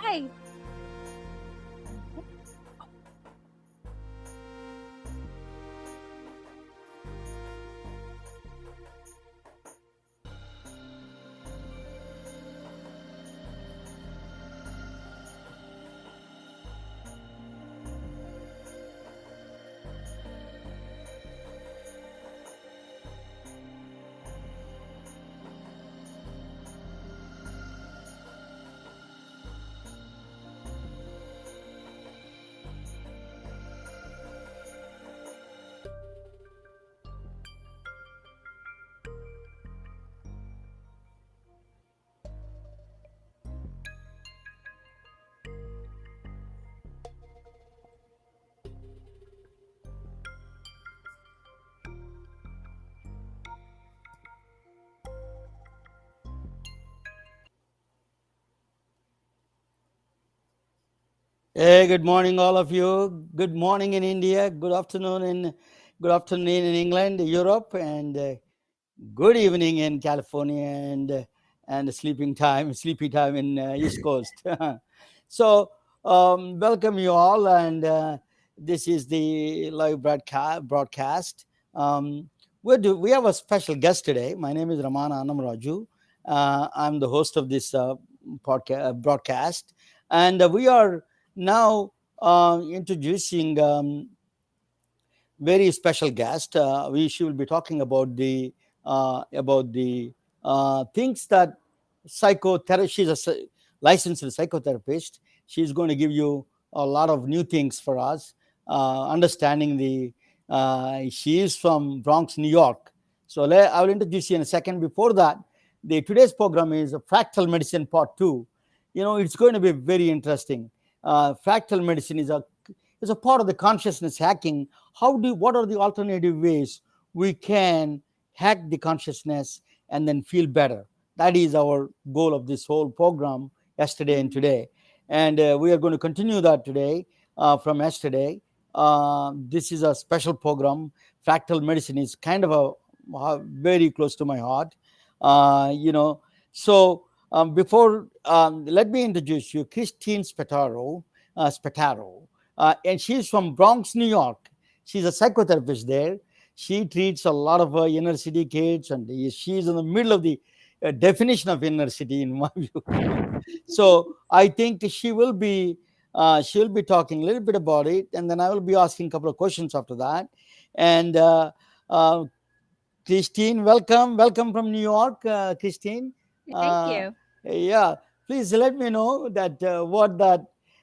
Hi. Hey, good morning, all of you. Good morning in India. Good afternoon in England, Europe, and good evening in California, and sleepy time in East Coast. So, welcome you all, and this is the live broadcast. Um, we have a special guest today. My name is Ramana Annamaraju. I'm the host of this broadcast, and we are now introducing very special guest. We She will be talking about the things that psychotherapy. She's a licensed psychotherapist. She's going to give you a lot of new things for us. Understanding the She is from Bronx, New York. So I will introduce you in a second. Before that, the today's program is Fractal Medicine Part Two. It's going to be very interesting. Fractal medicine is a part of the consciousness hacking. What are the alternative ways we can hack the consciousness and then feel better? That is our goal of this whole program, yesterday and today, and we are going to continue that today from yesterday. This is a special program. Fractal medicine is kind of very close to my heart. uh, you know so before let me introduce you Christine Spataro, and she's from Bronx, New York. She's a psychotherapist there. She treats a lot of inner city kids, and she's in the middle of the definition of inner city, in my view. So I think she'll be talking a little bit about it, and then I will be asking a couple of questions after that. And uh, Christine, welcome from New York, Christine. Thank Uh, you. yeah, please let me know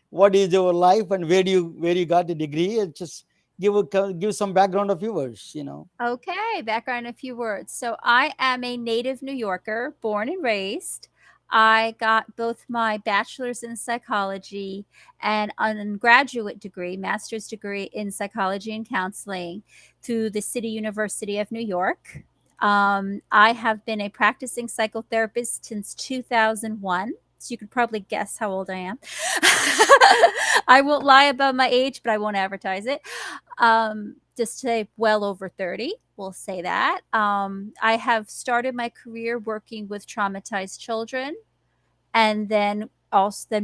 what is your life and where you got the degree. And just give some background of yours. Okay, background a few words. So I am a native New Yorker, born and raised. I got both my bachelor's in psychology and undergraduate degree, master's degree in psychology and counseling through the City University of New York. I have been a practicing psychotherapist since 2001. So you could probably guess how old I am. I won't lie about my age, but I won't advertise it. Just say well over 30, we'll say that. I have started my career working with traumatized children, and then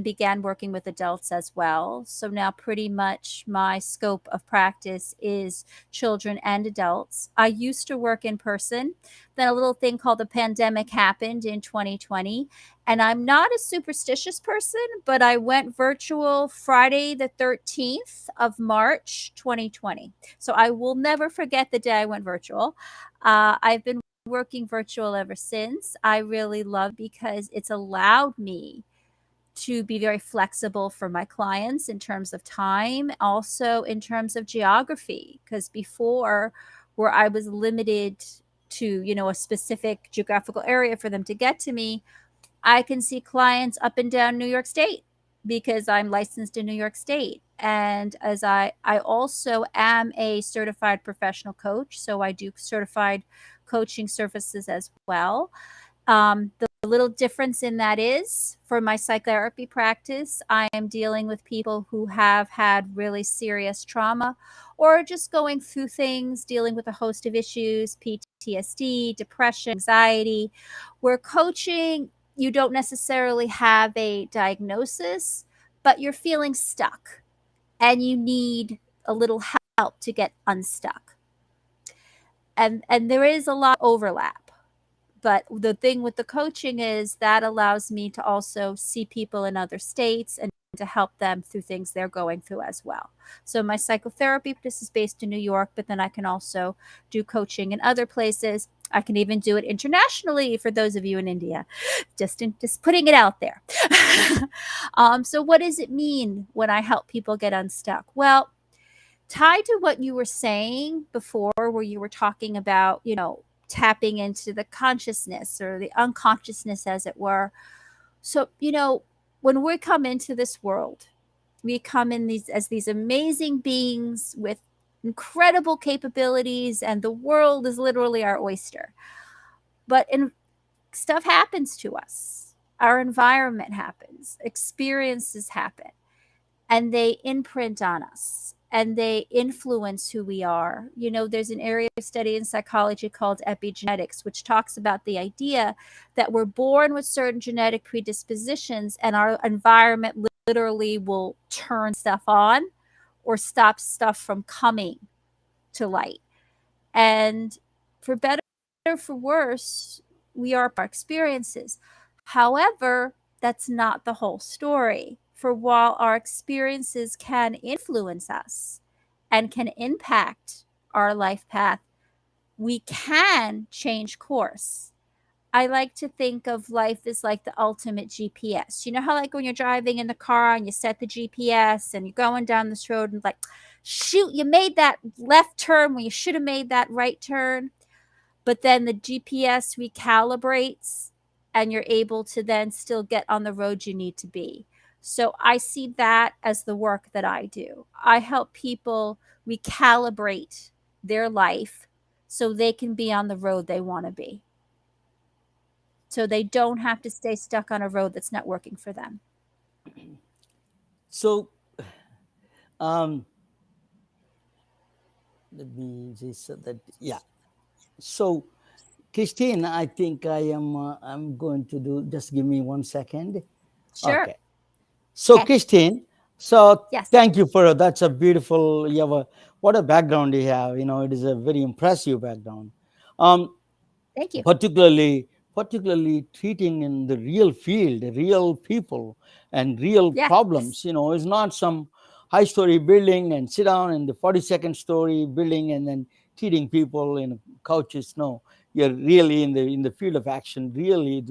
began working with adults as well. So now pretty much my scope of practice is children and adults. I used to work in person. Then a little thing called the pandemic happened in 2020, and I'm not a superstitious person, but I went virtual Friday the 13th of March 2020. So I will never forget the day I went virtual. I've been working virtual ever since. I really love it because it's allowed me to be very flexible for my clients in terms of time, also in terms of geography. Because before, where I was limited to, a specific geographical area for them to get to me, I can see clients up and down New York State because I'm licensed in New York State. And I also am a certified professional coach, so I do certified coaching services as well. The little difference in that is for my psychotherapy practice, I am dealing with people who have had really serious trauma or just going through things, dealing with a host of issues, PTSD, depression, anxiety. Where coaching, you don't necessarily have a diagnosis, but you're feeling stuck and you need a little help to get unstuck. And there is a lot of overlap. But the thing with the coaching is that allows me to also see people in other states and to help them through things they're going through as well. So my psychotherapy practice is based in New York, but then I can also do coaching in other places. I can even do it internationally for those of you in India. Just putting it out there. So what does it mean when I help people get unstuck? Well, tied to what you were saying before, where you were talking about, tapping into the consciousness or the unconsciousness, as it were. So, when we come into this world, we come in these as these amazing beings with incredible capabilities, and the world is literally our oyster. But stuff happens to us. Our environment happens, experiences happen, and they imprint on us and they influence who we are. There's an area of study in psychology called epigenetics, which talks about the idea that we're born with certain genetic predispositions and our environment literally will turn stuff on or stop stuff from coming to light. And for better or for worse, we are our experiences. However, that's not the whole story. For while our experiences can influence us and can impact our life path, we can change course. I like to think of life as like the ultimate GPS. You know how, like, when you're driving in the car and you set the GPS and you're going down this road and, like, shoot, you made that left turn when you should have made that right turn. But then the GPS recalibrates and you're able to then still get on the road you need to be. So I see that as the work that I do. I help people recalibrate their life so they can be on the road they want to be. So they don't have to stay stuck on a road that's not working for them. So um, let me just say that, yeah. So Christine, I think I'm going to do, just give me 1 second. Sure. Okay. So Okay. Christine, so Yes. thank you for that's a beautiful, you have a, what a background you have. It is a very impressive background. Um, Thank you. particularly treating in the real field, real people and real Yes. problems, is not some high story building and sit down in the 42nd story building and then treating people in couches. No, you're really in the field of action, really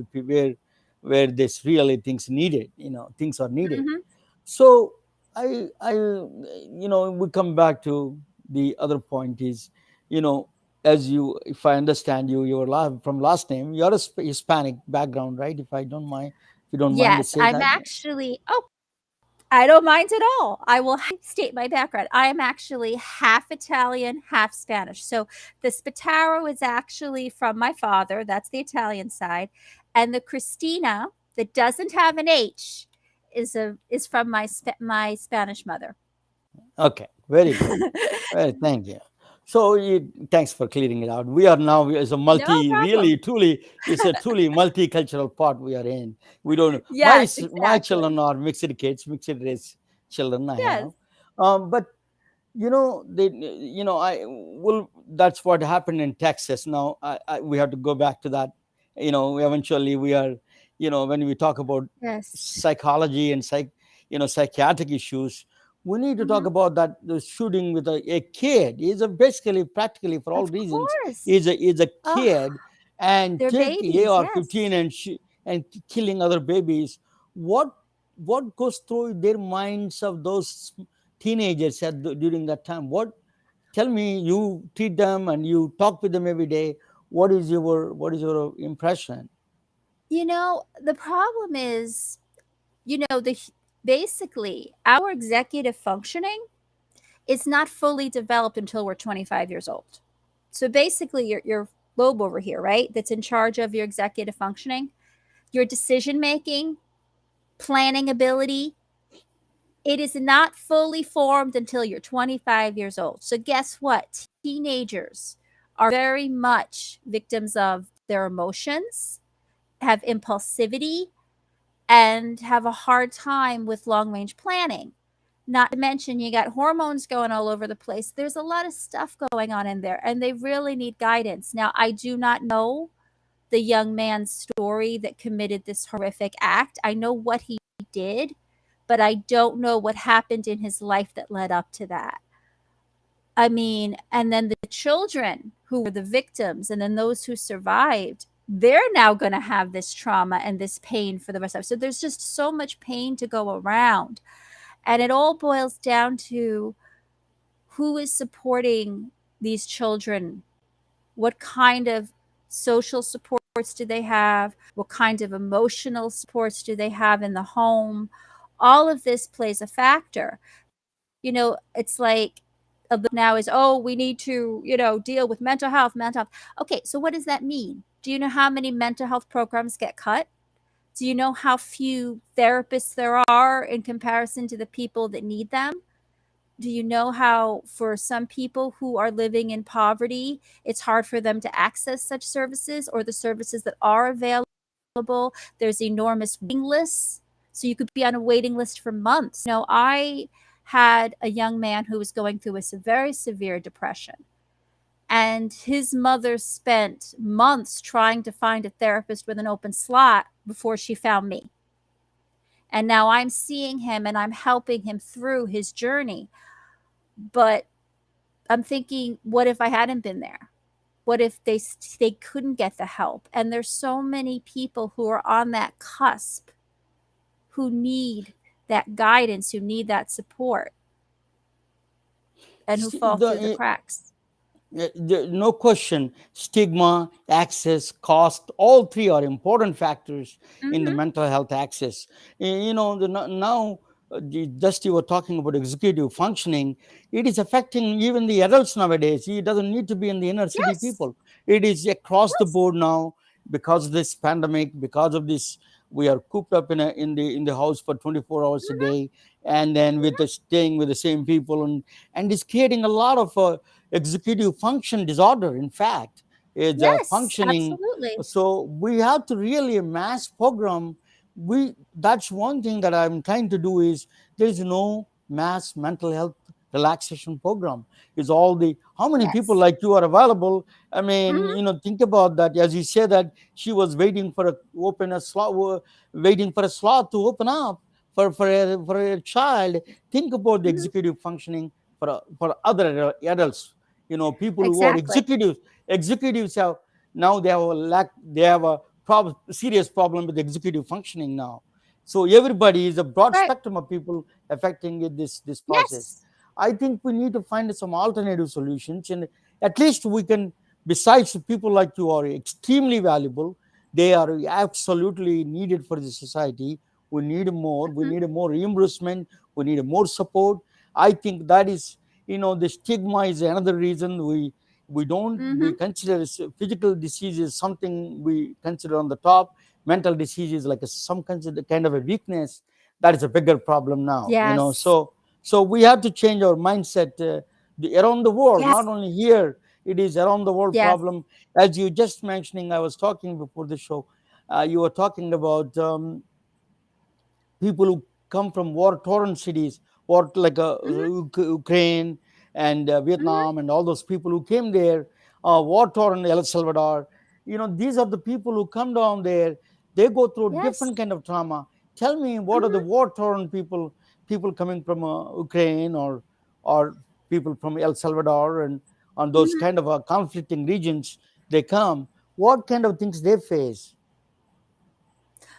where this really things needed, things are needed. Hmm. So I we come back to the other point is, you know as you, if I understand you, you're from last name, you're a Hispanic background, right? If I don't mind, if you don't mind to Yes, say I'm that. actually, oh, I don't mind at all. I will state my background. I am actually half Italian, half Spanish. So the Spataro is actually from my father. That's the Italian side. And the Christina that doesn't have an H is from my Spanish mother. Okay, very good. Well, thank you. So thanks for clearing it out. We are now as a No problem. really, truly, it's a truly multicultural part we are in. We don't. Yes, My exactly. children are mixed kids, mixed race children. I Yes. have, but they, I will. That's what happened in Texas. Now, we have to go back to that. Eventually, we are. When we talk about Yes. psychology and psychiatric issues, we need to talk Hmm. about that the shooting with a kid is a basically practically for all Of reasons course. is a Oh, kid, and they're take babies. AR-15 Yes. and killing other babies. What what goes through their minds of those teenagers during that time? What, tell me, you treat them and you talk with them every day. What is your impression? The problem is, basically our executive functioning is not fully developed until we're 25 years old. So basically, your lobe over here, right, that's in charge of your executive functioning, your decision making, planning ability, it is not fully formed until you're 25 years old. So guess what? Teenagers are very much victims of their emotions, have impulsivity, and have a hard time with long range planning. Not to mention, you got hormones going all over the place. There's a lot of stuff going on in there, and they really need guidance. Now, I do not know the young man's story that committed this horrific act. I know what he did, but I don't know what happened in his life that led up to that. I mean, and then the children who were the victims, and then those who survived, they're now going to have this trauma and this pain for the rest of it. So there's just so much pain to go around. And it all boils down to who is supporting these children, what kind of social supports do they have, what kind of emotional supports do they have in the home. All of this plays a factor. It's like a now is, oh, we need to, deal with mental health. Okay, so what does that mean? Do you know how many mental health programs get cut? Do you know how few therapists there are in comparison to the people that need them? Do you know how, for some people who are living in poverty, it's hard for them to access such services, or the services that are available? There's enormous waiting lists. So you could be on a waiting list for months. I had a young man who was going through a very severe depression. And his mother spent months trying to find a therapist with an open slot before she found me. And now I'm seeing him and I'm helping him through his journey. But I'm thinking, what if I hadn't been there? What if they couldn't get the help? And there's so many people who are on that cusp who need that guidance, who need that support, and who fall through the The, cracks. no question, stigma, access, cost, all three are important factors in the Mhm. mental health access. Now, just you were talking about executive functioning, it is affecting even the adults nowadays. It doesn't need to be in the inner city Yes. people. It is across the Yes. board now, because of this pandemic, because of this. We are cooped up in the house for 24 hours a Mhm. day, and then with the staying with the same people, and it's creating a lot of executive function disorder, in fact, is Yes, functioning. absolutely. So we have to really mass program. That's one thing that I'm trying to do, is there is no mass mental health relaxation program. Is all the how many people Yes. like you are available? I mean, Mhm. think about that. As you say that she was waiting for a slot, waiting for a slot to open up for a child. Think about the Mhm. executive functioning for other adults. People who are Exactly. executives have now, they have a serious problem with executive functioning now. So everybody is a broad Right. spectrum of people affecting this process. Yes. I think we need to find some alternative solutions, and at least we can, besides people like you are extremely valuable, they are absolutely needed for the society. We Mhm. need more reimbursement, we need more support. I think that is, the stigma is another reason we Mhm. consider physical disease is something we consider on the top. Mental disease is like some consider kind of a weakness. That is a bigger problem now. Yes. So we have to change our mindset, around the world, not Yes. only here. It is around the world Yes. problem. As you just mentioning, I was talking before the show, you were talking about people who come from war-torn cities, or like Mhm. Ukraine and Mhm. Vietnam, and all those people who came there, war-torn El Salvador. These are the people who come down there. They go through Yes. different kind of trauma. Tell me, what are the Mhm. war-torn people coming from Ukraine, or people from El Salvador, and on those Mhm. kind of conflicting regions they come? What kind of things they face?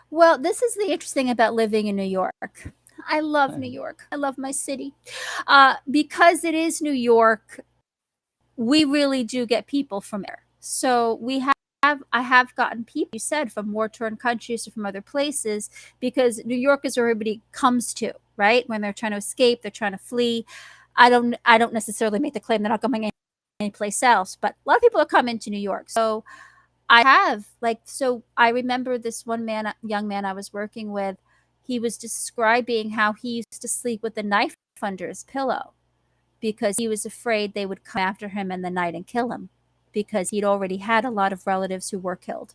Well, this is the interesting about living in New York. I love New York. I love my city. Because it is New York, we really do get people from there. So I have gotten people, like you said, from war-torn countries or from other places, because New York is where everybody comes to, right? When they're trying to escape, they're trying to flee. I don't necessarily make the claim they're not going anyplace else, but a lot of people are coming to New York. So I remember this one man, young man I was working with. He was describing how he used to sleep with a knife under his pillow because he was afraid they would come after him in the night and kill him, because he'd already had a lot of relatives who were killed.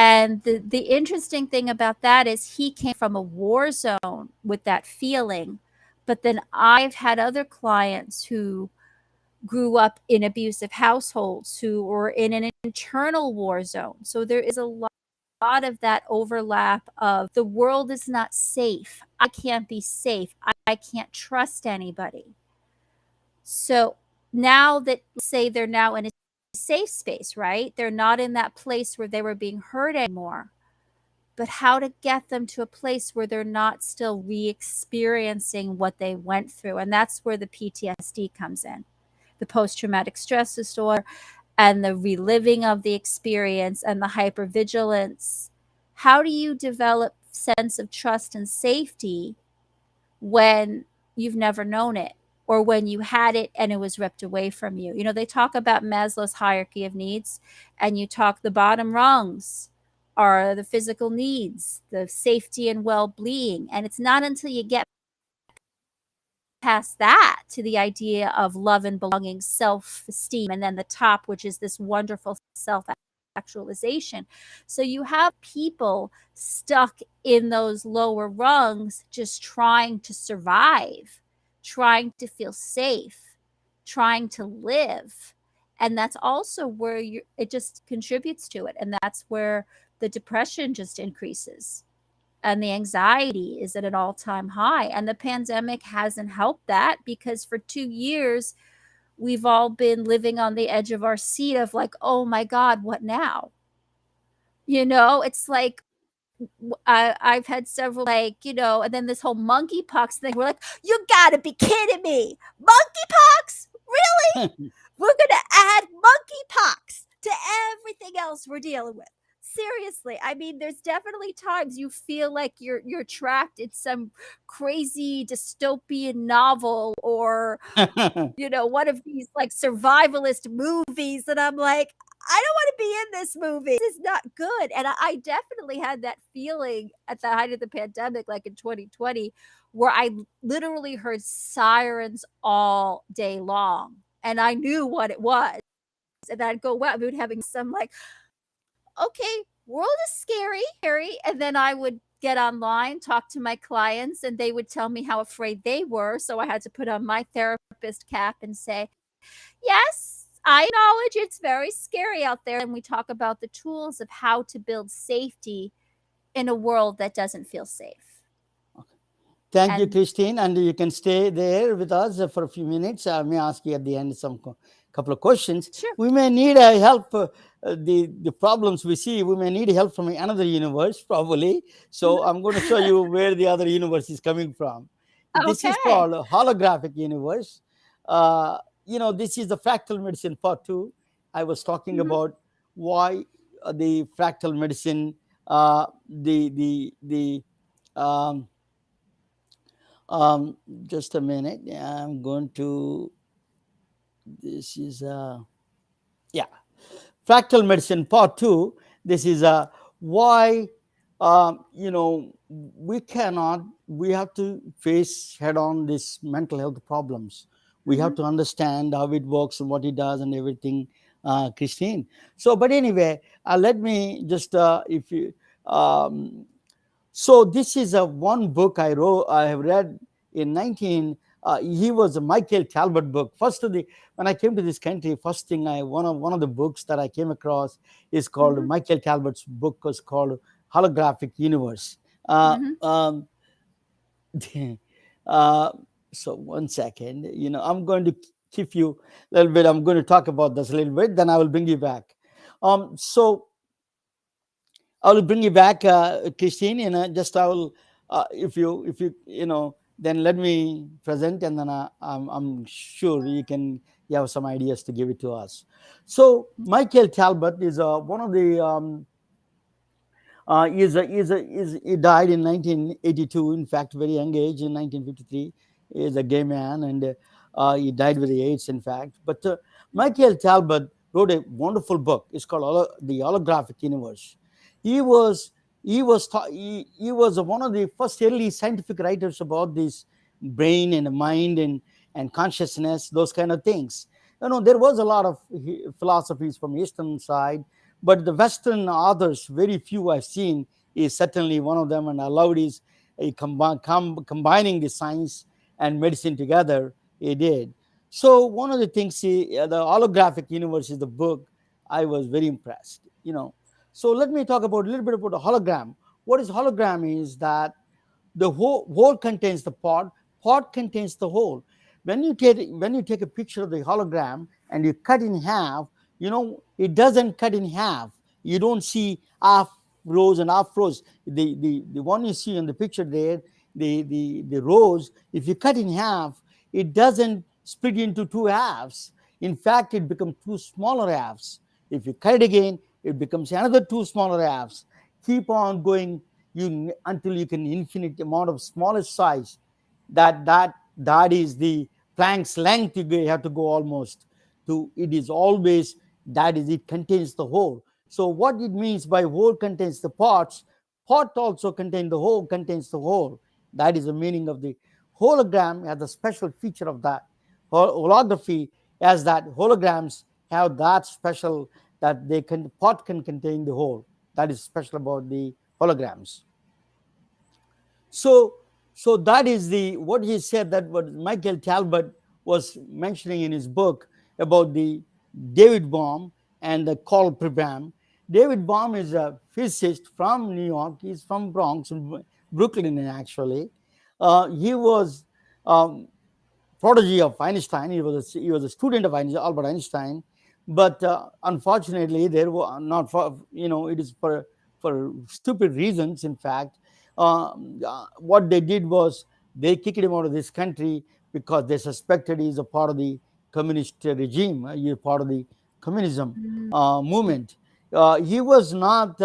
And the interesting thing about that is he came from a war zone with that feeling. But then I've had other clients who grew up in abusive households who were in an internal war zone. So there is a lot of that overlap of the world is not safe. I can't be safe. I can't trust anybody. So now that, say, they're now in a safe space, right? They're not in that place where they were being hurt anymore. But how to get them to a place where they're not still re experiencing what they went through. And that's where the PTSD comes in, the post traumatic stress disorder, and the reliving of the experience and the hypervigilance. How do you develop sense of trust and safety when you've never known it, or when you had it and it was ripped away from you? You know, they talk about Maslow's hierarchy of needs, and you talk the bottom rungs are the physical needs, the safety and well-being, and it's not until you get past that to the idea of love and belonging, self-esteem, and then the top, which is this wonderful self-actualization. So you have people stuck in those lower rungs just trying to survive, trying to feel safe, trying to live. And that's also where it just contributes to it. And that's where the depression just increases, and the anxiety is at an all-time high. And the pandemic hasn't helped that, because for 2 years we've all been living on the edge of our seat of like, oh my God, what now? You know, it's like, I've had several, like, you know, and then this whole monkeypox thing. We're like, you gotta be kidding me! Monkeypox? Really? We're gonna add monkeypox to everything else we're dealing with. Seriously, I mean, there's definitely times you feel like you're trapped in some crazy dystopian novel, or you know, one of these like survivalist movies, and I'm like, I don't want to be in this movie. This is not good. And I definitely had that feeling at the height of the pandemic, like in 2020, where I literally heard sirens all day long. And I knew what it was. And I'd go out, we would having some like, okay, world is scary. And then I would get online, talk to my clients, and they would tell me how afraid they were. So I had to put on my therapist cap and say, yes, I acknowledge it's very scary out there. And we talk about the tools of how to build safety in a world that doesn't feel safe. Thank you, And Christine, and you can stay there with us for a few minutes. I may ask you at the end some couple of questions. sure. We may need help. The problems we see, we may need help from another universe, probably. So I'm going to show you where the other universe is coming from. This is Okay. called a holographic universe. Uh, this is the fractal medicine part two. I was talking Mhm. about why the fractal medicine, the um, just a minute. I'm going to. This is yeah, fractal medicine part two. This is why we cannot. We have to face head on these mental health problems. We have Mhm. to understand how it works and what it does and everything, Christine. So, but anyway, let me just if you um, so this is a one book I have read in 19. He was a Michael Talbot book. First of the When I came to this country, first thing one of the books that I came across is called Mhm. Michael Talbot's book was called Holographic Universe. Uh, Mhm. um, uh, so one second, I'm going to keep you a little bit. I'm going to talk about this a little bit, then I will bring you back. So I will bring you back, Christine. Just I will, then let me present, and then I'm sure you have some ideas to give it to us. So Michael Talbot is one of the he died in 1982. In fact, very young age in 1953. He is a gay man, and he died with AIDS. In fact, but Michael Talbot wrote a wonderful book. It's called The Holographic Universe. He was he was one of the first early scientific writers about this brain and mind and consciousness, those kind of things. There was a lot of philosophies from Eastern side, But the Western authors, very few I've seen, is certainly one of them, and I love it is combining the science and medicine together. He did. So one of the things, the holographic universe is the book. I was very impressed. So let me talk about a little bit about the hologram. What is hologram is that the whole contains the pot contains the whole. When you take a picture of the hologram and you cut in half, it doesn't cut in half. You don't see half rows and half rows. The one you see in the picture there, the rows, if you cut in half, it doesn't split into two halves. In fact, it becomes two smaller halves. If you cut it again, it becomes another two smaller halves. Keep on going until you can infinite amount of smallest size. That is the plank's length. You have to go almost to. It is always, that is, it contains the whole. So what it means by whole contains the parts, pot also contains the whole. That is the meaning of the hologram. Has a special feature of that holography, as that holograms have that special, that they can pot can contain the whole. That is special about the holograms. So, so that is the what he said, that what Michael Talbot was mentioning in his book about the David Bohm and the Carl Pribram. David Bohm is a physicist from New York. He's from Bronx, Brooklyn, actually. He was um, prodigy of Einstein. He was a student of Albert Einstein, but unfortunately, there were not for it is for stupid reasons. In fact, what they did was they kicked him out of this country because they suspected he's a part of the communist regime. He's part of the communism movement. He was not.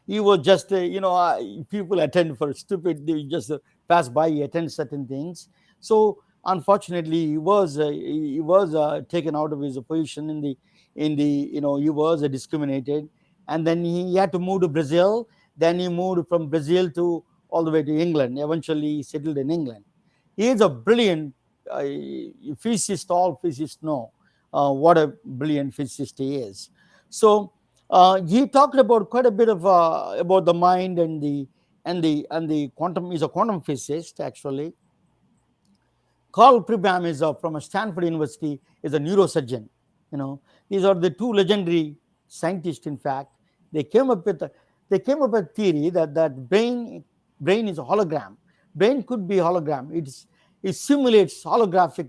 He was just people attend for stupid. They just pass by. He attend certain things. So unfortunately, he was taken out of his position in the he was discriminated, and then he had to move to Brazil. Then he moved from Brazil to all the way to England. Eventually, he settled in England. He is a brilliant uh, physicist. All physicists know what a brilliant physicist he is. So he talked about quite a bit of about the mind and the quantum. He's a quantum physicist, actually. Carl Pribram is from a Stanford University, is a neurosurgeon. You know, these are the two legendary scientists. In fact, they came up with a theory that brain is a hologram. Brain could be hologram. It simulates holographic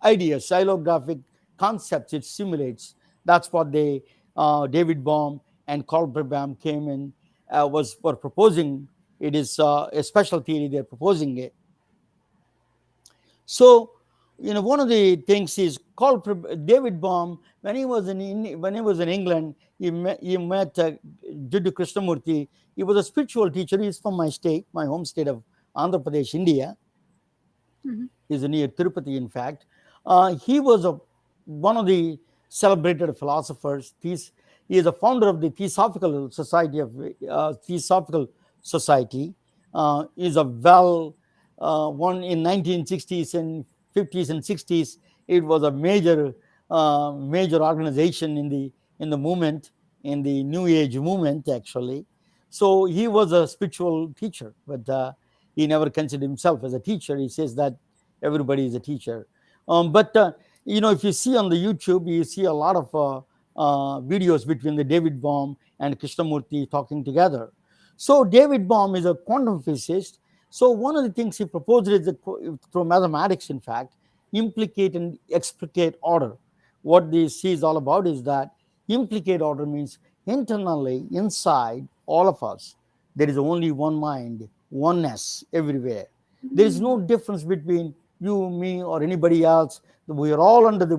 ideas, holographic concepts. It simulates. That's what David Bohm and Carl Pribram came in was for proposing. It is a special theory. They're proposing it. So, one of the things is called David Bohm. When he was in England, he met Jiddu Krishnamurti. He was a spiritual teacher. He's from my state, my home state of Andhra Pradesh, India. Mhm. He's near Tirupati, in fact. He was one of the celebrated philosophers. He is a founder of the Theosophical Society. Is a one in 1960s and 50s and 60s. It was a major organization in the movement, in the New Age movement, actually. So he was a spiritual teacher, but he never considered himself as a teacher. He says that everybody is a teacher. But if you see on the YouTube, you see a lot of videos between the David Bohm and Krishnamurti talking together. So David Bohm is a quantum physicist. So one of the things he proposed is through mathematics, in fact, implicate and explicate order. What this is all about is that implicate order means internally, inside all of us, there is only one mind, oneness everywhere. There is no difference between you, me, or anybody else. We are all under the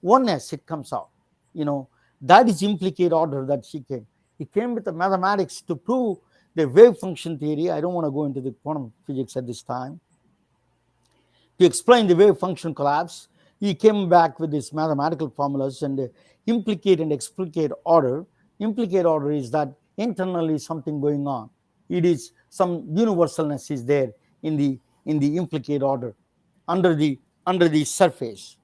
oneness. It comes out. You know that is implicate order that she came. He came with the mathematics to prove the wave function theory. I don't want to go into the quantum physics at this time. To explain the wave function collapse, he came back with these mathematical formulas and implicate and explicate order. Implicate order is that internally something going on. It is some universalness is there in the implicate order under the surface.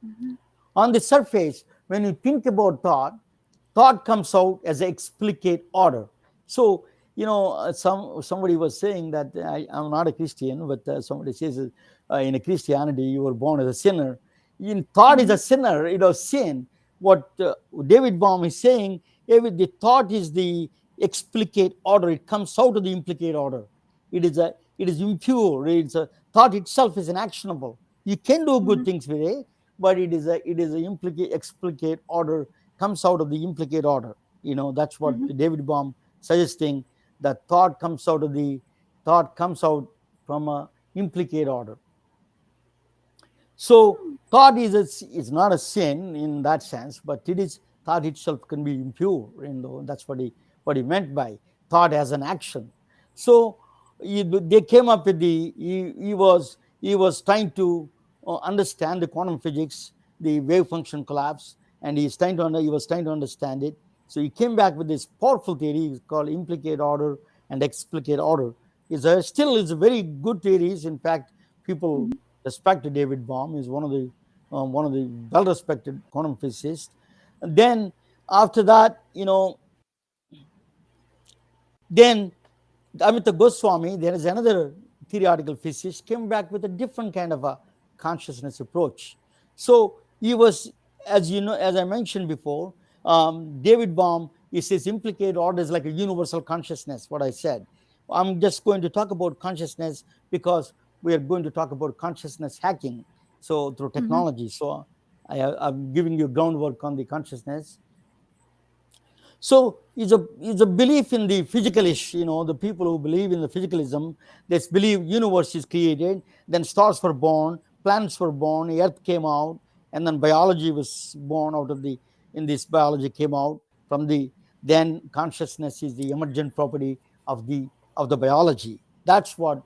Mhm. On the surface, when you think about thought, thought comes out as an explicate order. So, somebody was saying that I'm not a Christian, but somebody says in a Christianity you were born as a sinner. In thought is a Mhm. sinner, sin. What David Baum is saying, the thought is the explicate order. It comes out of the implicate order. It is impure. It's a thought itself is an actionable. You can do good Mhm. things with it, but it is a implicate explicate order, comes out of the implicate order. That's what Mhm. David Baum suggesting, that thought comes out from a implicate order. So thought is not a sin in that sense, but it is, thought itself can be impure. That's what he meant by thought as an action. So they came up with he was trying to understand the quantum physics, the wave function collapse, and he was trying to understand it. So he came back with this powerful theory called implicate order and explicate order. Still is a very good theories. In fact, people Mhm. respect David Baum. Is one of the well-respected quantum physicists. And then after that, then Amita Goswami, there is another theoretical physicist, came back with a different kind of a consciousness approach. So he was, as I mentioned before, David Baum, he says implicate orders like a universal consciousness. What I said, I'm just going to talk about consciousness because we are going to talk about consciousness hacking. So through Mhm. technology. So I'm giving you groundwork on the consciousness. So it's a belief in the physicalish, the people who believe in the physicalism, they believe universe is created, then stars were born, planets were born, Earth came out, and then biology was born out of in this biology came out from then consciousness is the emergent property of the biology. That's what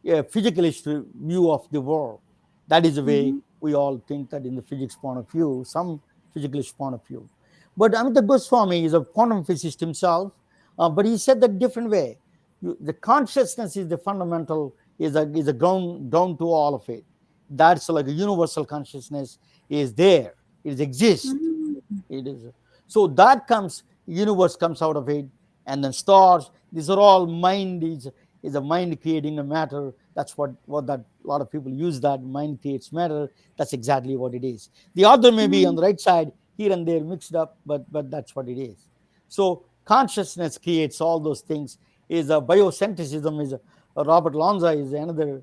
a physicalist view of the world. That is the way Mhm. we all think that in the physics point of view, some physicalist point of view. But Amita Goswami is a quantum physicist himself, but he said that different way. The consciousness is the fundamental, is a ground to all of it. That's like a universal consciousness is there. It exists. Mhm. It is. So that universe comes out of it, and then stars. These are all mind is a mind creating a matter. That's what that a lot of people use, that mind creates matter. That's exactly what it is. The other may be on Mhm. the right side here and there mixed up, but that's what it is. So consciousness creates all those things. Is a biosynthesis is Robert Lanza is another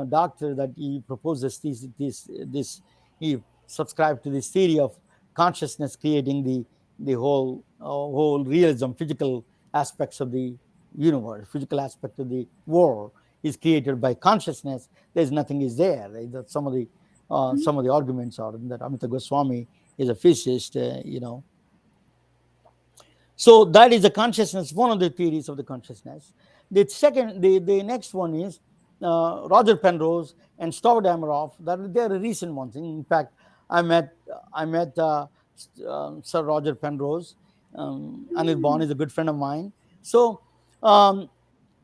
doctor that he proposes this he subscribed to this theory of consciousness creating the whole realism, physical aspects of the universe, physical aspect of the world is created by consciousness. There's nothing is there. Right? That Mhm. some of the arguments are that Amita Goswami is a physicist. So that is the consciousness, one of the theories of the consciousness. The next one is Roger Penrose and Stuart Dameroff. That they are recent ones. In fact, I met I met Sir Roger Penrose. Anil Bon is a good friend of mine. So um,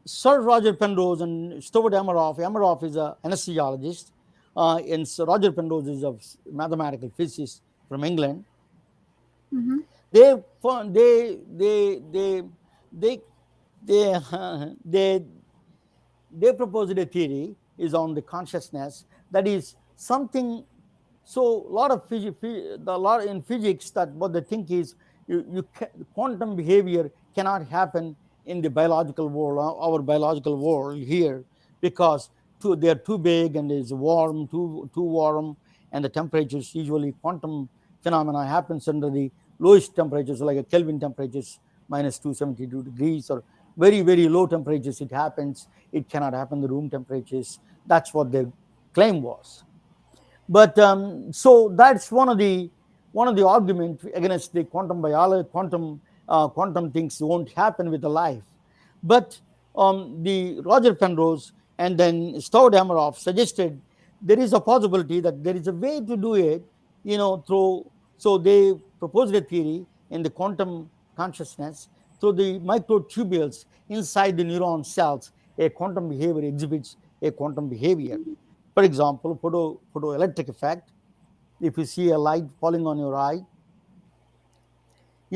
Sir Roger Penrose and Stuart Dameroff. Dameroff is an anesthesiologist, and Sir Roger Penrose is a mathematical physicist from England. Mhm. They found they they they they proposed a theory is on the consciousness, that is something. So a lot of the lot in physics, that what they think is quantum behavior cannot happen in the biological world, our biological world here, because they're too big and it's warm, too warm, and the temperatures usually quantum phenomena happens under the lowest temperatures, like a Kelvin temperatures minus 272 degrees, or very low temperatures. It happens. It cannot happen the room temperatures. That's what their claim was. But so that's one of the arguments against the quantum biology, quantum things won't happen with the life. But the Roger Penrose and then Stuart Hameroff suggested there is a possibility that there is a way to do it, through. So they proposed a theory in the quantum consciousness through the microtubules inside the neuron cells. A quantum behavior exhibits a quantum behavior. For example, photoelectric effect. If you see a light falling on your eye,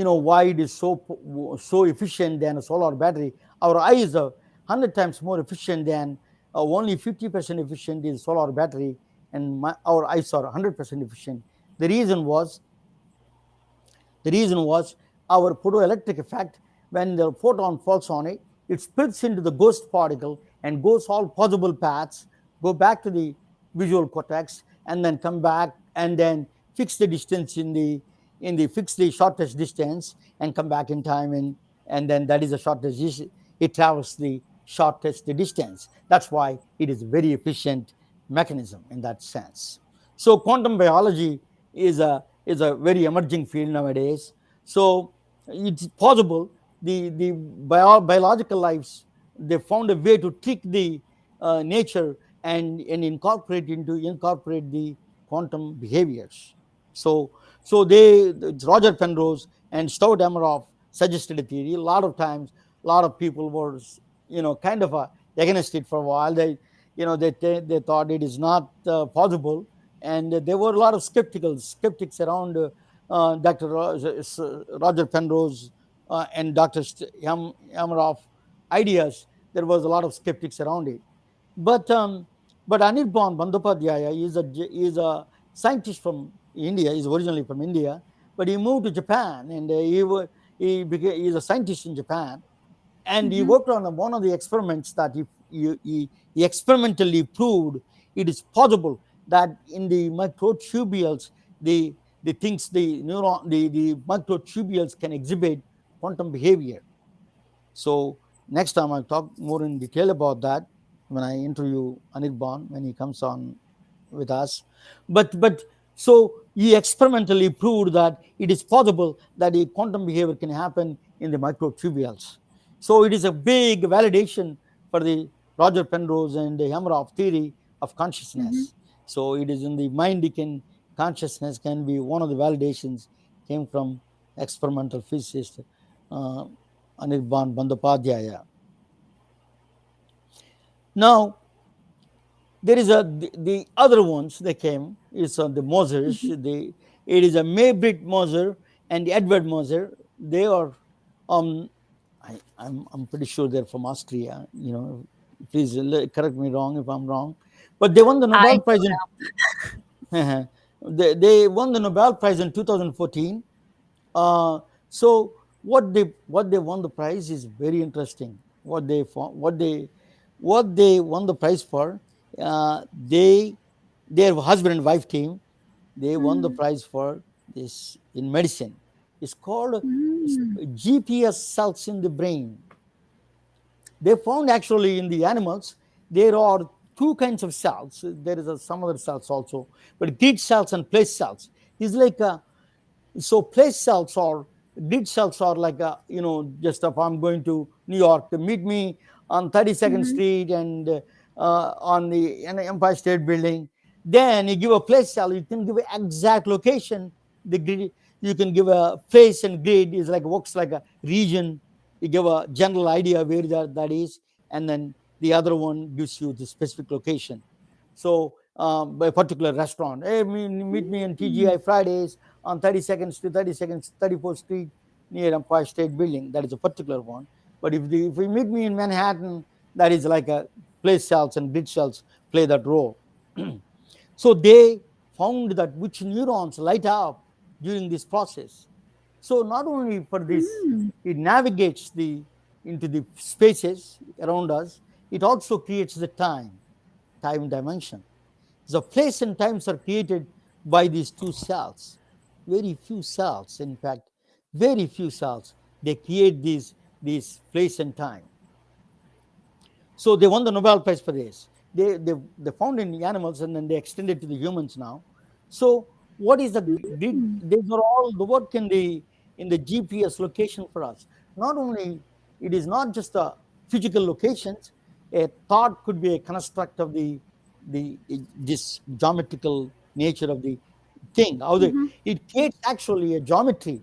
why it is so efficient than a solar battery. Our eye is 100 times more efficient than only 50% efficient is solar battery, and our eyes are 100% efficient. The reason was the reason was our photoelectric effect. When the photon falls on it, it splits into the ghost particle and goes all possible paths, go back to the visual cortex, and then come back and then fix the distance fix the shortest distance and come back in time, and then that is the shortest distance. It travels the shortest distance. That's why it is a very efficient mechanism in that sense. So quantum biology is a very emerging field nowadays. So it's possible the biological lives, they found a way to trick the nature and incorporate the quantum behaviors. So Roger Penrose and Stuart Emmeroff suggested a theory. A lot of times, a lot of people were kind of against it for a while. They thought it is not possible, and there were a lot of skeptics around Dr. Roger Penrose and Dr. Amaroff ideas. There was a lot of skeptics around it, but Anirban Bandyopadhyaya is a scientist from India. He's originally from India, but he moved to Japan, and he's a scientist in Japan, and he Mm-hmm. worked on one of the experiments that he experimentally proved it is possible that in the microtubules, the things the neuron the microtubules can exhibit quantum behavior. So next time I'll talk more in detail about that when I interview Anirban when he comes on with us. But so he experimentally proved that it is possible that a quantum behavior can happen in the microtubules. So it is a big validation for the Roger Penrose and the Hameroff theory of Mm-hmm. consciousness. So it is in the mind can consciousness can be one of the validations came from experimental physicist uh, Anirban Bandyopadhyaya. Now there is the other ones they came is the Mosers. Mm-hmm. It is a Maybrit Moser and Edward Moser. They are um I'm pretty sure they're from Austria. Please correct me wrong if I'm wrong, but they won the I Nobel Prize in they won the Nobel Prize in 2014. Uh, so what they won the prize is very interesting. What they won the prize for. Their husband and wife team, they won the mm-hmm. prize for this in medicine. It's called Mm-hmm. GPS cells in the brain. They found actually in the animals there are two kinds of cells. There is some other cells also, but grid cells and place cells. It's like so place cells or grid cells are like just if I'm going to New York, to meet me on 32nd Mm-hmm. Street and on the Empire State Building. Then you give a place cell, you can give an exact location. The grid, you can give a place, and grid is like works like a region. You give a general idea where that is, and then the other one gives you the specific location. So by a particular restaurant, hey, meet me in TGI Fridays on 32nd Street, 32nd, 34th Street near Empire State Building. That is a particular one. But if you meet me in Manhattan, that is like a place cells and grid cells play that role. So they found that which neurons light up during this process. So not only for this, Mm-hmm. it navigates into the spaces around us, it also creates the time dimension. So place and times are created by these two cells. Very few cells, in fact, very few cells. They create these place and time. So they won the Nobel Prize for this. They found in the animals and then they extended to the humans now. So what is the did these are all the work in the GPS location for us. Not only it is not just the physical locations, a thought could be a construct of the this geometrical nature of the thing. Mm-hmm. It creates actually a geometry.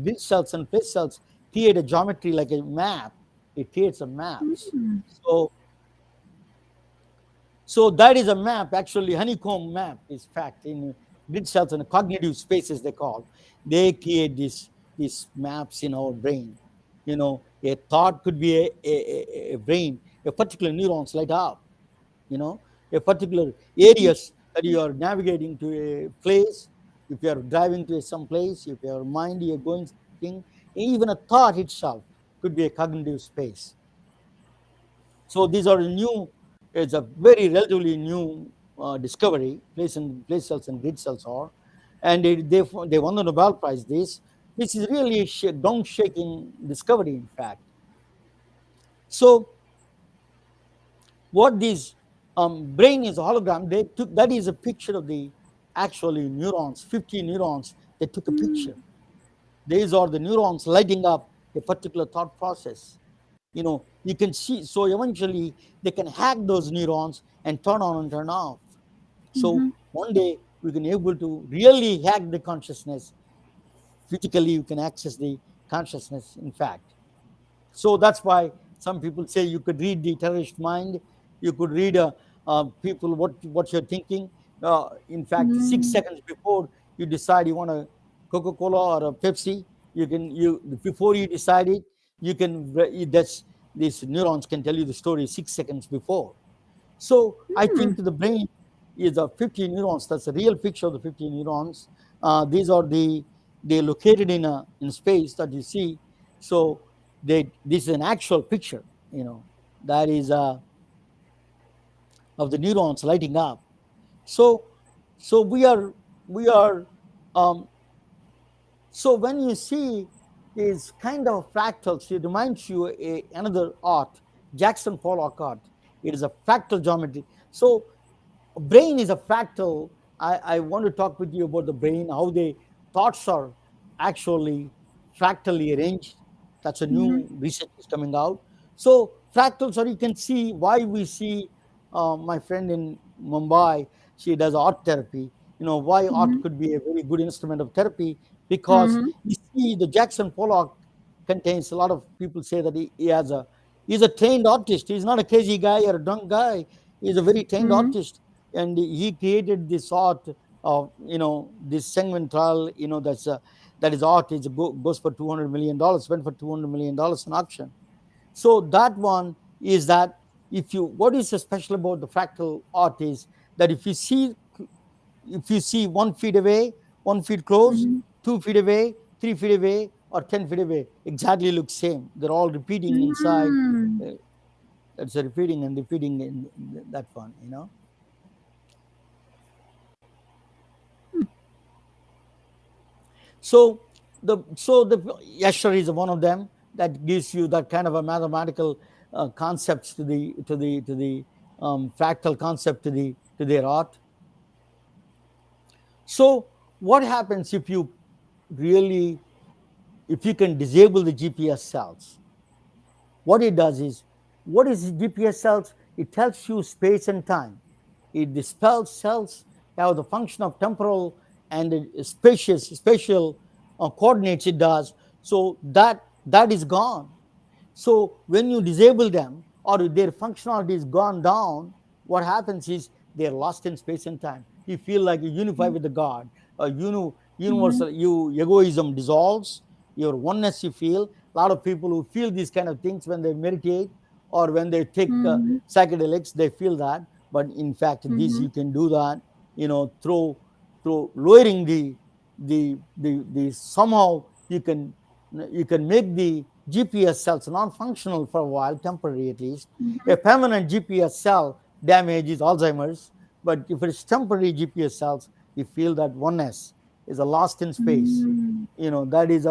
Grid cells and place cells create a geometry like a map. It creates a maps. Mm-hmm. So so that is a map, actually honeycomb map is fact in grid cells and cognitive spaces they call. They create these maps in our brain. A thought could be a brain, a particular neurons light up, you know, a particular areas that you are navigating to a place. If you are driving to some place, if your mind you're going thing, even a thought itself could be a cognitive space. So these are new. It's a very relatively new discovery. Place cells and grid cells are, and they won the Nobel Prize. This is really a ground shaking discovery. In fact, so what this brain is a hologram. They took that is a picture of the actually neurons, 50 neurons. They took a picture. These are the neurons lighting up a particular thought process. You can see. So eventually, they can hack those neurons and turn on and turn off. So Mhm. one day we can able to really hack the consciousness. Physically, you can access the consciousness. In fact. So that's why some people say you could read the terrorist mind, you could read people what you're thinking. In fact, six Mm. seconds before you decide you want a Coca-Cola or a Pepsi, you before you decide it, you can that's these neurons can tell you the story 6 seconds before. So I think Mm. the brain is a 50 neurons. That's a real picture of the 50 neurons. These are they located in space that you see. So this is an actual picture. That is of the neurons lighting up. So we are um, so when you see these kind of fractals, it reminds you another art, Jackson Pollock art. It is a fractal geometry. So brain is a fractal. I want to talk with you about the brain, how the thoughts are actually fractally arranged. That's a Mhm. new research is coming out. So fractals, or you can see why we see my friend in Mumbai, she does art therapy. Why art Mhm. could be a very good instrument of therapy, because Mhm. you see the Jackson Pollock contains a lot of people say that he's a trained artist. He's not a crazy guy or a drunk guy. He's a very trained Mhm. artist, and he created this art of this segment trial. That is art. Goes for $200 million. Went for $200 million in auction. So that one is that if you what is so special about the fractal art is that if you see 1 feet away, 1 feet close, Mhm. 2 feet away, 3 feet away, or 10 feet away, exactly look same. They're all repeating inside. Mm. uh, that's a repeating and repeating in that one. So the Escher is one of them that gives you that kind of a mathematical concepts to the fractal concept to their art. So what happens really if you can disable the GPS cells? What it does is, what is GPS cells? It tells you space and time. It dispels cells have the function of temporal and spatial coordinates. It does. So that is gone. So when you disable them or their functionality is gone down, what happens is they're lost in space and time. You feel like you unify with the God. Mhm. Universal, egoism dissolves. Your oneness you feel. A lot of people who feel these kind of things when they meditate or when they take Mhm. psychedelics, they feel that. But in fact, this Mhm. you can do that. Through lowering the somehow you can make the GPS cells non-functional for a while, temporary at least. A Mhm. permanent GPS cell damage is Alzheimer's, but if it's temporary GPS cells, you feel that oneness is a lost in space. Mm. That is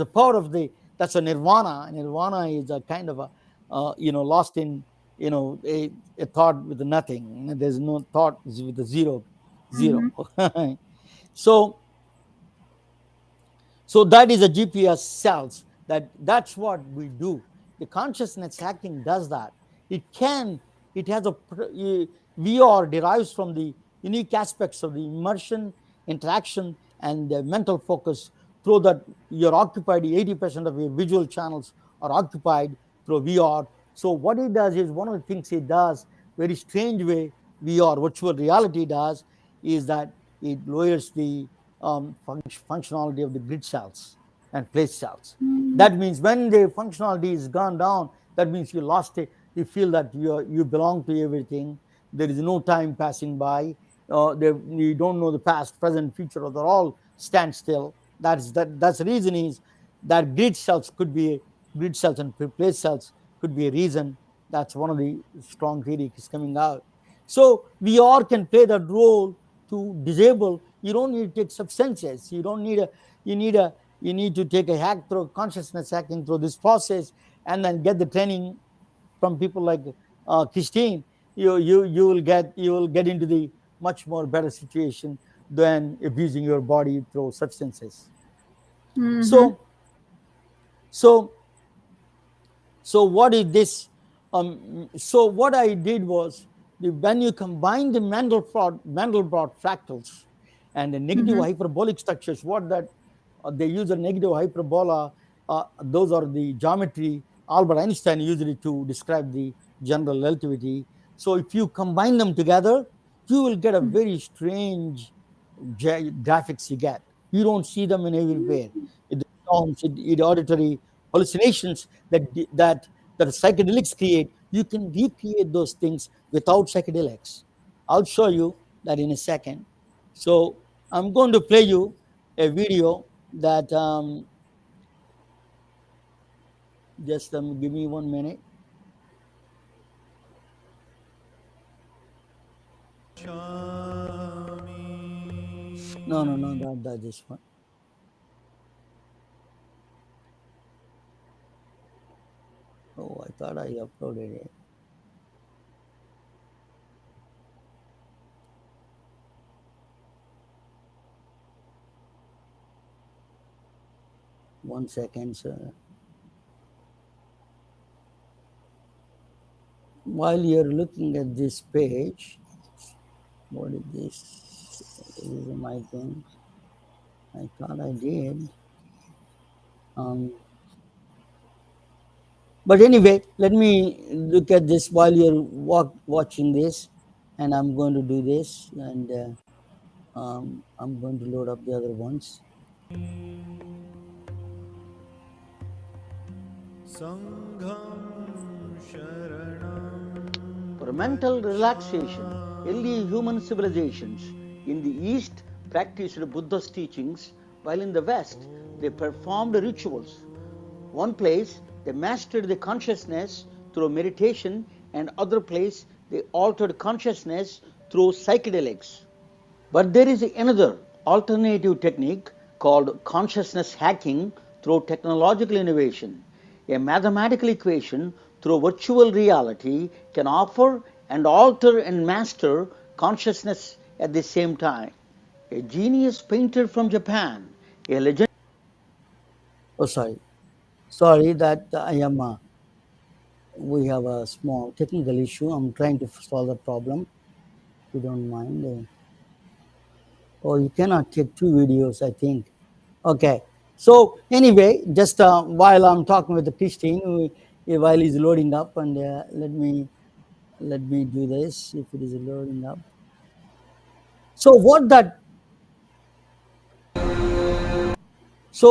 a power of that's a nirvana. Nirvana is a kind of a lost in a thought with nothing. There's no thought with a zero. Mhm. so so that is a GPS cells. That's what we do. The consciousness hacking does that. It can. It has VR derives from the unique aspects of the immersion, interaction, and the mental focus. Through that, you're occupied. 80% of your visual channels are occupied through VR. So what it does is one of the things it does very strange way VR virtual reality does is that it lowers the functionality of the grid cells. and place cells. Mm-hmm. That means when the functionality is gone down, that means you lost it. You feel that you belong to everything. There is no time passing by. You don't know the past, present, future, or they're all stand still. That's the reason is that grid cells and place cells could be a reason. That's one of the strong theory is coming out. So VR can play that role to disable. You don't need to take substances. You don't need a you need a you need to take a hack through consciousness hacking through this process, and then get the training from people like Christine. You will get into the much more better situation than abusing your body through substances. Mm-hmm. So so so what is this? So what I did was, when you combine the Mandelbrot fractals and the negative Mm-hmm. hyperbolic structures, what that they use a negative hyperbola. Those are the geometry Albert Einstein used it to describe the general relativity. So if you combine them together, you will get a very strange graphics you get. You don't see them in everywhere. The sounds, auditory hallucinations that psychedelics create, you can recreate those things without psychedelics. I'll show you that in a second. So I'm going to play you a video that just give me 1 minute. No, no, no, that this one. Oh, I thought I uploaded it. One second, sir. While you're looking at this page, what is this? These are my things. I thought I did. Um, but anyway, let me look at this while you're watching this, and I'm going to do this, and I'm going to load up the other ones. For mental relaxation, early human civilizations in the East practiced Buddha's teachings, while in the West they performed rituals. One place they mastered the consciousness through meditation, and other place they altered consciousness through psychedelics. But there is another alternative technique called consciousness hacking through technological innovation. A mathematical equation through virtual reality can offer and alter and master consciousness at the same time. A genius painter from Japan, a legend. Oh, sorry that I am. We have a small technical issue. I'm trying to solve the problem. If you don't mind. Oh, you cannot take two videos, I think. Okay. So anyway, just while I'm talking with the Christine, while he's loading up, and let me do this if it is loading up. So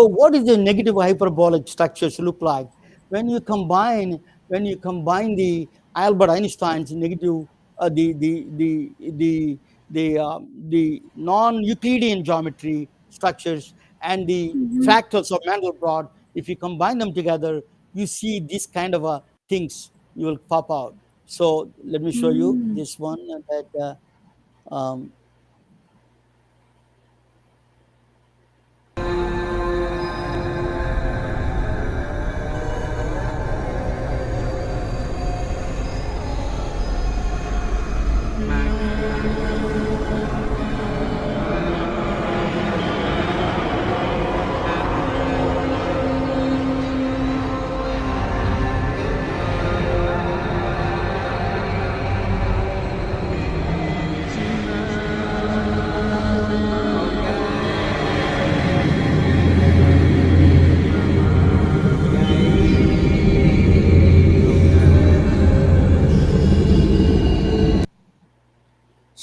what is the negative hyperbolic structures look like when you combine the Albert Einstein's negative the non-Euclidean geometry structures and the Mm-hmm. fractals of Mandelbrot? If you combine them together, you see this kind of things you will pop out. So let me show you Mm-hmm. this one that um,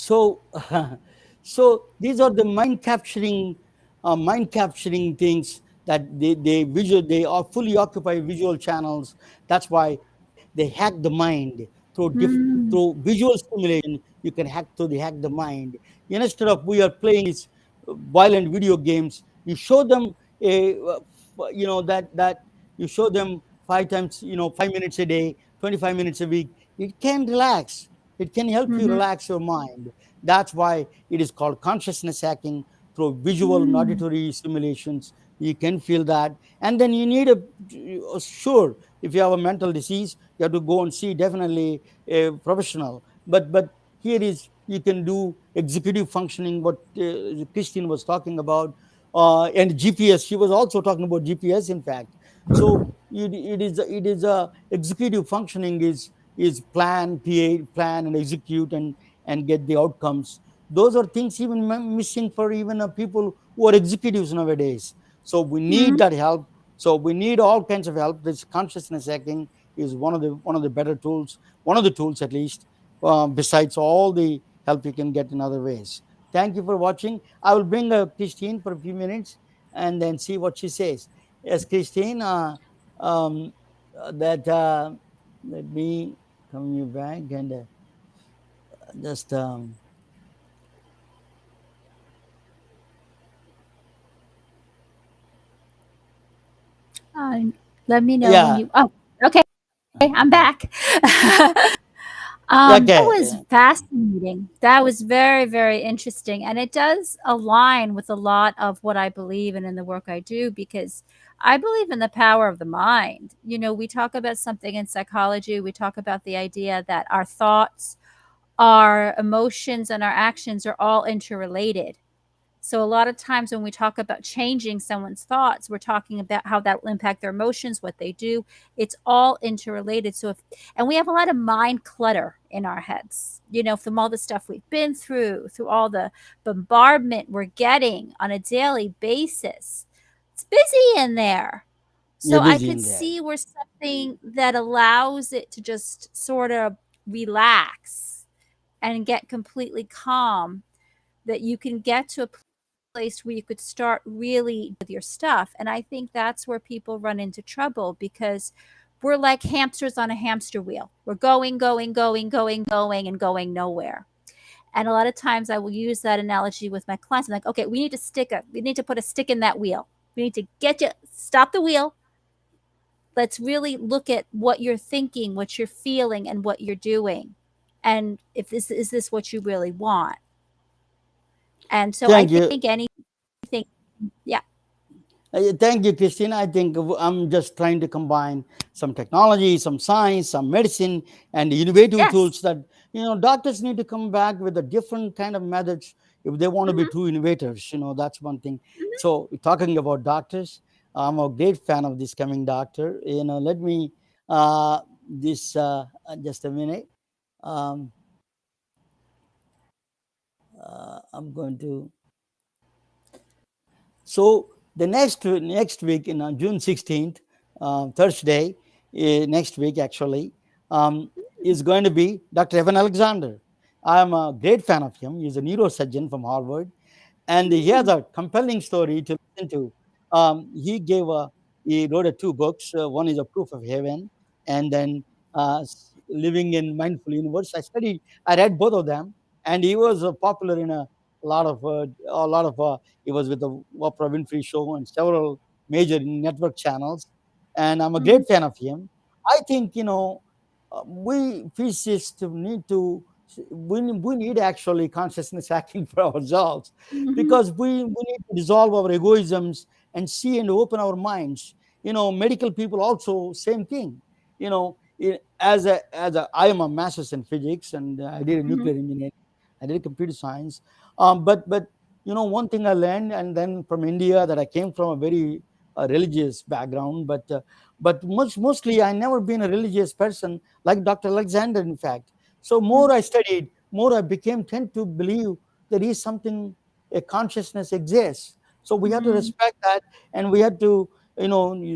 so so these are the mind capturing things that they are fully occupy visual channels. That's why they hack the mind through Mm. visual stimulation. You can hack the mind. Instead of we are playing these violent video games, you show them a that you show them 5 times, 5 minutes a day, 25 minutes a week. It can relax. It can help you Mhm. relax your mind. That's why it is called consciousness hacking. Through visual and Mm. auditory stimulations, you can feel that. And then you need sure, if you have a mental disease, you have to go and see definitely a professional. But here is, you can do executive functioning, what Christine was talking about. And GPS, she was also talking about GPS, in fact. So it is a executive functioning is plan and execute and get the outcomes. Those are things even missing for even people who are executives nowadays. So we need Mhm. that help. So we need all kinds of help. This consciousness hacking is one of the better tools, one of the tools at least, besides all the help you can get in other ways. Thank you for watching. I will bring Christine for a few minutes and then see what she says. Yes, Christine, um, that let me come you back and just Uh, Let me know when yeah. you. Oh, okay, I'm back. That Okay. was fascinating. That was very, very interesting. And it does align with a lot of what I believe in the work I do, because I believe in the power of the mind. We talk about something in psychology, we talk about the idea that our thoughts, our emotions, and our actions are all interrelated. So a lot of times when we talk about changing someone's thoughts, we're talking about how that will impact their emotions, what they do. It's all interrelated. And we have a lot of mind clutter in our heads, from all the stuff we've been through all the bombardment we're getting on a daily basis. It's busy in there. You're So I busy could in there. see where something that allows it to just sort of relax and get completely calm, that you can get to a place where you could start really with your stuff. And I think that's where people run into trouble, because we're like hamsters on a hamster wheel. We're going, going, going, going, going, and going nowhere. And a lot of times I will use that analogy with my clients. I'm like, okay, we need to put a stick in that wheel. We need to stop the wheel. Let's really look at what you're thinking, what you're feeling, and what you're doing. And if this is this what you really want? And so I Thank you. think anything, yeah. Thank you, Christine. I think I'm just trying to combine some technology, some science, some medicine, and innovative Yes. tools that doctors need to come back with a different kind of methods if they want to be Mhm, true innovators. That's one thing. mhm. So talking about doctors, I'm a great fan of this coming doctor. Let me this just a minute. Um, I'm going to. So the next week in June 16th, Thursday, next week actually, is going to be Dr. Evan Alexander. I am a great fan of him. He's a neurosurgeon from Harvard, and he has Mm, a compelling story to listen to. He wrote two books. One is A Proof of Heaven, and then Living in Mindful Universe. I read both of them, and he was popular in a lot of. He was with the Oprah Winfrey Show and several major network channels, and I'm a mhm, great fan of him. I think we physicists we need actually consciousness hacking for ourselves, mhm, because we need to dissolve our egoisms and see and open our minds. Medical people also same thing. As a I am a master's in physics, and I did a mhm, nuclear engineering. I did computer science. But one thing I learned, and then from India, that I came from a very religious background, but mostly I never been a religious person like Dr. Alexander, in fact. So more mhm, I studied, more I became tend to believe there is something, a consciousness exists. So we have to mhm, respect that, and we have to,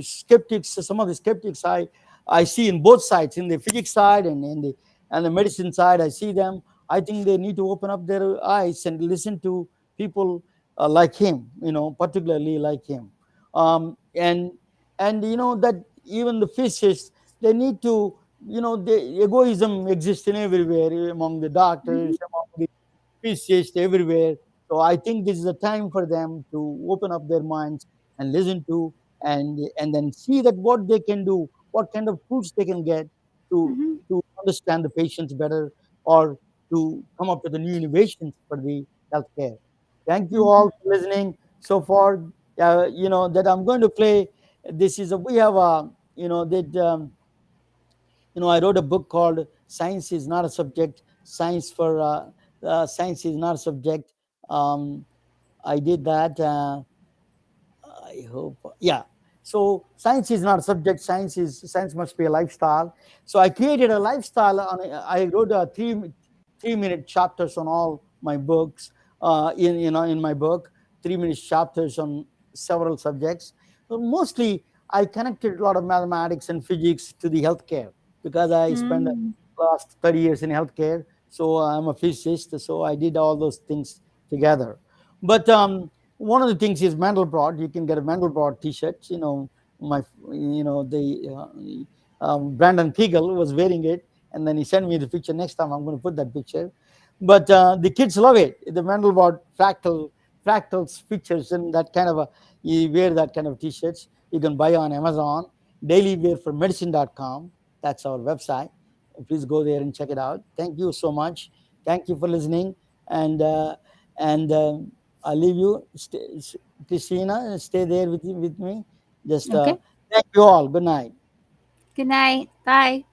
skeptics. Some of the skeptics I see in both sides, in the physics side and in the medicine side. I see them. I think they need to open up their eyes and listen to people like him. Particularly like him. And that even the physicists, they need to, the egoism exists in everywhere, among the doctors, Mhm. among the physicists, everywhere. So I think this is a time for them to open up their minds and listen to, and then see that what they can do, what kind of tools they can get to Mhm. understand the patients better, or to come up with the new innovations for the healthcare. Thank you Mhm. all for listening so far. That I'm going to play. This is a we have a that I wrote a book called "Science is Not a Subject." Science is not a subject. Um, I did that. I hope, yeah. So science is not a subject. Science must be a lifestyle. So I created a lifestyle. I wrote a 3 minute chapters on all my books. In my book, 3 minute chapters on several subjects. But mostly, I connected a lot of mathematics and physics to the healthcare because I spent the Mm. last 30 years in healthcare. So I'm a physicist. So I did all those things together. But one of the things is Mandelbrot. You can get a Mandelbrot T-shirt. My, the Brandon Kegel was wearing it, and then he sent me the picture. Next time, I'm going to put that picture. But the kids love it. The Mandelbrot fractals pictures and that kind of a. You wear that kind of T-shirts. You can buy on Amazon. Dailywearformedicine.com. That's our website. Please go there and check it out. Thank you so much. Thank you for listening, and and. I'll leave you, Christina. Stay there with me. Just Okay. thank you all. Good night. Good night. Bye.